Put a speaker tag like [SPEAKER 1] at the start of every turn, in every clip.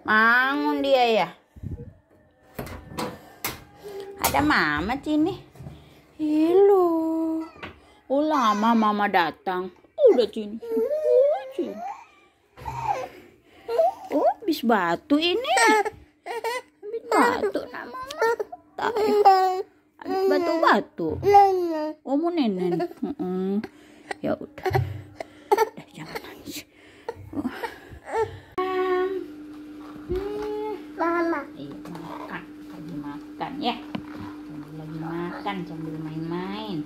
[SPEAKER 1] Bangun dia ya. Ada mama sini. Halo. Oh lama mama datang. Udah sini. Oh habis batu ini. Habis batu nak mama. Tak. Habis batu-batu. Oh mau nenen. Ya udah. Udah jangan nangis.
[SPEAKER 2] Mama.
[SPEAKER 1] Iya makan. Lagi makan ya. Lagi makan sambil main-main.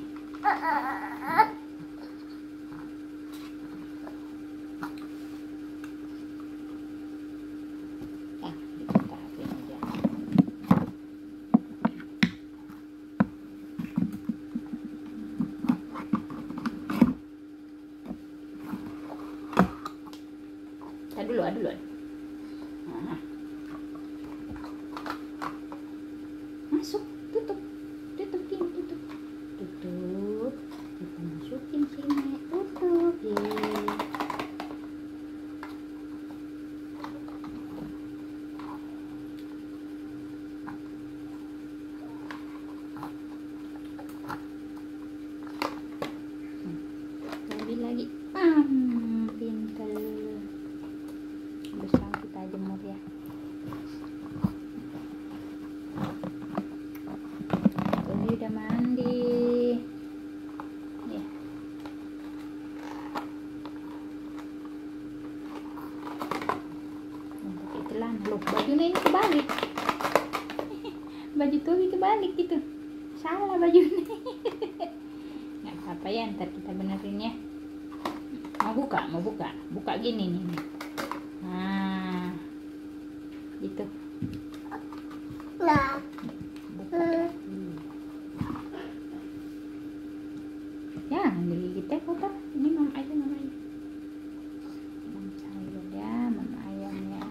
[SPEAKER 1] Dulu. Nah. Masuk, tutup gini, tutup. Kita masukin sini, tutup ya. Lagi, pintar. Besar kita jemur ya. Ini udah mandi ya. Pakai celana loh, bajunya ini kebalik. Baju Tobi kebalik gitu, salah bajunya. Nggak apa-apa ya, ntar kita benerin ya. Mau buka gini nih. Nah, gitu.
[SPEAKER 2] Nah.
[SPEAKER 1] Buka. Ya, digigit teh kotor. Ini mama aja. Mama sayur ya, mama ayamnya.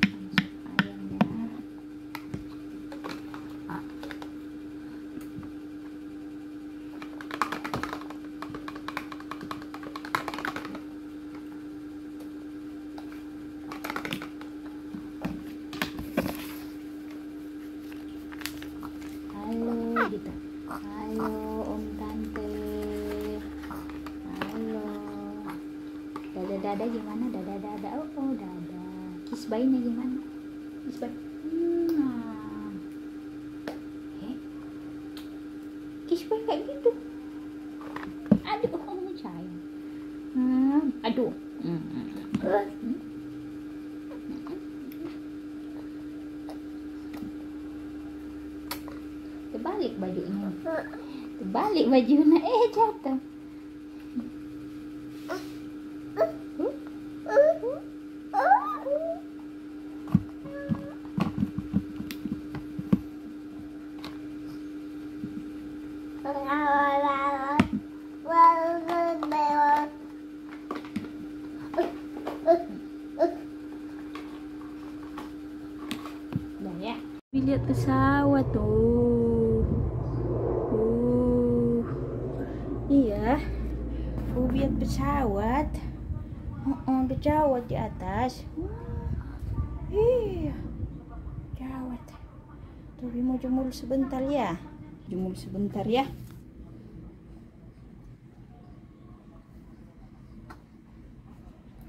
[SPEAKER 1] Masuk ayamnya. Halo gitu. Halo Om Tante. Halo. Dada gimana? Dada. Oh dada. Kiss bayinya gimana? Kiss bayi. Kiss bayi kayak gitu. Aduh, sayang. Aduh. Terbalik bajunya. Jatuh. Udah ya. Lihat pesawat tuh. Iya. Lihat pesawat. Pesawat di atas. Iya. Pesawat. Tobi mau jemur sebentar ya.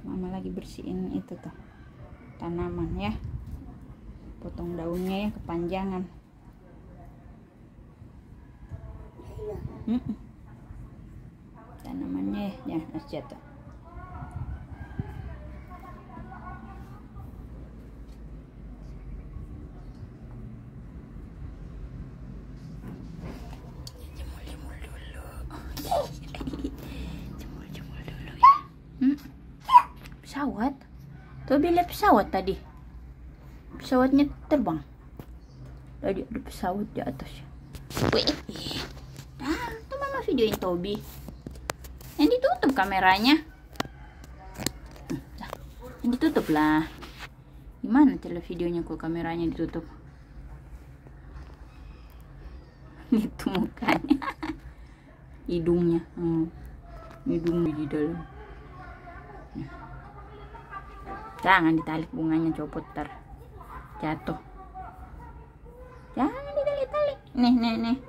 [SPEAKER 1] Mama lagi bersihin itu tuh tanaman ya. Potong daunnya ya, kepanjangan. Tanamannya ya harus jatuh. Jemur dulu. Jemur dulu ya. Pesawat. Tuh lihat pesawat tadi. Pesawatnya terbang. Tadi ada pesawat di atas. Wih. Nah, itu mama videoin Tobi. Yang ditutup kameranya. Yang ditutup lah. Gimana cara videonya kok kameranya ditutup? Itu mukanya. Hidungnya. Hidungnya di dalam. Jangan ditalik bunganya, copot ntar jatuh. Jangan ditalik-talik. Nih.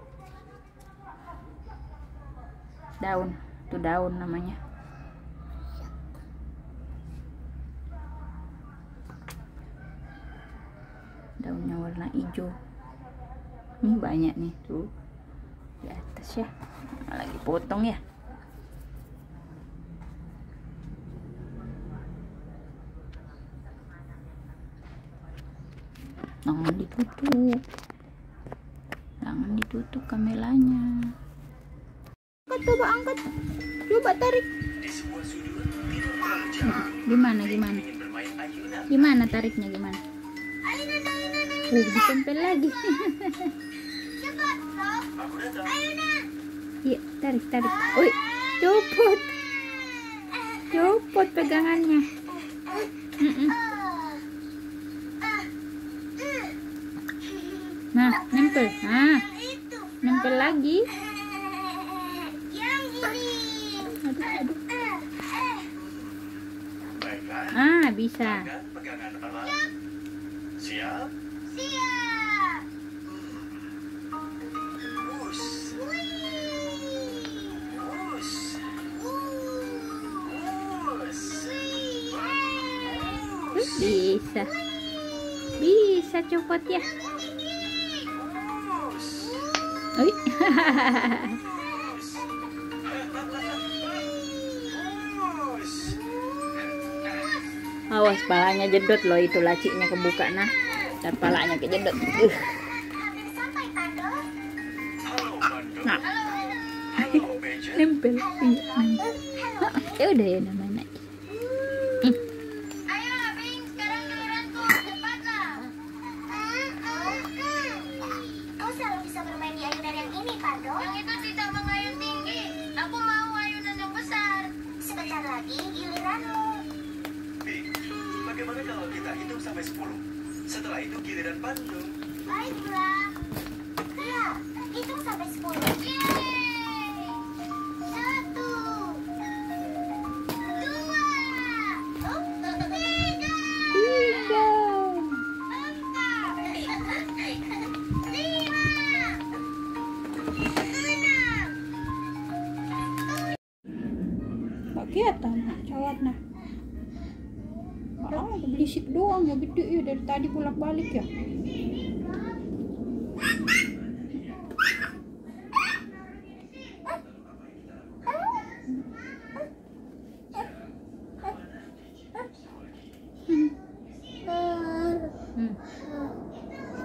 [SPEAKER 1] Daun, itu daun namanya. Daunnya warna hijau. Ini banyak nih tuh di atas ya. Lagi potong ya. Jangan ditutup kameranya. Angkat, coba tarik. Gimana tariknya, gimana? Ditempel lagi. Iya, tarik. Oi, copot pegangannya. Nah, nempel. Nempel lagi. Aduh. Bisa. Siap. Bisa copot ya. Oi. Awas, palanya jedot loh, itu lacinya kebuka nah. Dan palanya kejedot. Nah. Nempel. Ya udah ya namanya.
[SPEAKER 2] Ayo Bing, sekarang giliranku, cepatlah. Kau selalu bisa bermain di ayunan yang ini, Pando. Yang itu tidak mengayun tinggi. Aku mau ayunan yang besar. Sebentar lagi giliranmu.
[SPEAKER 3] Bagaimana kalau kita hitung sampai 10? Setelah itu giliran Pandu.
[SPEAKER 2] Baiklah. Ya, hitung sampai 10. Yeay. 1, 2, 3, 4, 5, 6.
[SPEAKER 1] Kegiatan cawat nah. Berisik doang ya, gede ya, dari tadi bolak-balik ya.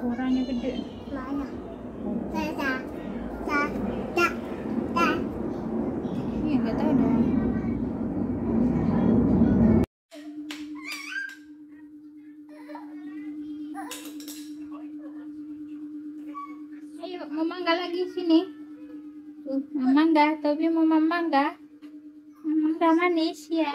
[SPEAKER 1] Suaranya gede.
[SPEAKER 2] Mana?
[SPEAKER 1] Iya, nggak tahu dah. Ayo, mau mangga lagi sini. Mau mangga, Tobi mau mangga. Mangga manis ya.